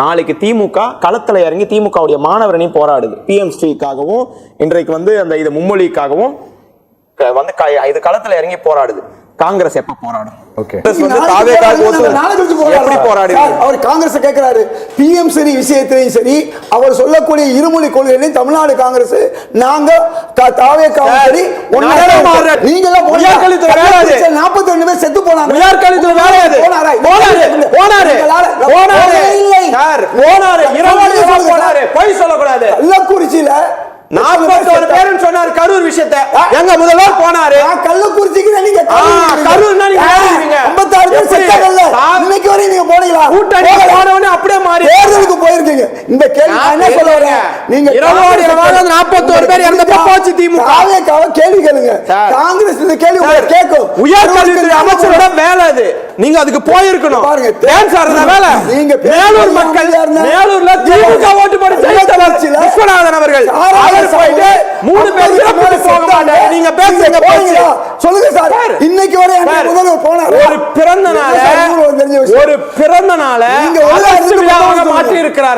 நாளைக்கு திமுக களத்துல இறங்கி திமுகவுடைய மாணவரணி போராடுது. PMSTக்காகவும் இன்றைக்கு வந்து அந்த இது மும்மொழிக்காகவும் வந்து இது களத்துல இறங்கி போராடுது. காங்கிரஸ் எப்ப போராடும்? அவர் காங்கிரஸ் கேட்கிறாரு. PMC விஷயத்திலையும் சரி, அவர் சொல்லக்கூடிய இருமொழி கொள்கையிலையும் தமிழ்நாடு காங்கிரஸ் நாங்க தாவேக்காவும் சரி நீங்க 42 பேர் செத்து போனாங்க. கள்ளக்குறிச்சியில 41 பேர் சொன்னார். கரூர் விஷயத்தை எங்க முதல்வர் போனாரு. கள்ளக்குறிச்சிக்கு நீங்க கரூர் 56 பேர் செத்தாங்கல்ல, இன்னைக்கு வரை நீங்க போனீங்களா? கூட்டணி போனவனே அப்படியே மாறி தேர்தலுக்கு போயிருக்கீங்க. இந்த கேள்வி நான் என்ன சொல்ல வரேன், நீங்க 41 பேர் இறந்தப்ப போச்சு திமுக. கேள்வி கேளுங்க. காங்கிரஸ் இந்த கேள்வி கேட்கும். உயர்கல்வித்துறை அமைச்சரோட வேலை அது. நீங்க அதுக்கு போயிருக்கணும். பாருங்க, ஏன் சார் அந்த வேலை? நீங்க மேலூர் மக்கள் மேலூர்ல திமுக ஓட்டு போட்டு ஜெயித்தவர் விஸ்வநாதன் அவர்கள் போயிட்டு 3 பேர் இறந்து போக மாட்டாங்க. நீங்க பேசுங்க போறீங்க. சொல்லுங்க சார். இன்னைக்கு வரை முதல்வர் போனார். ஒரு பிறந்த நாளை மாற்றி இருக்கிறார்.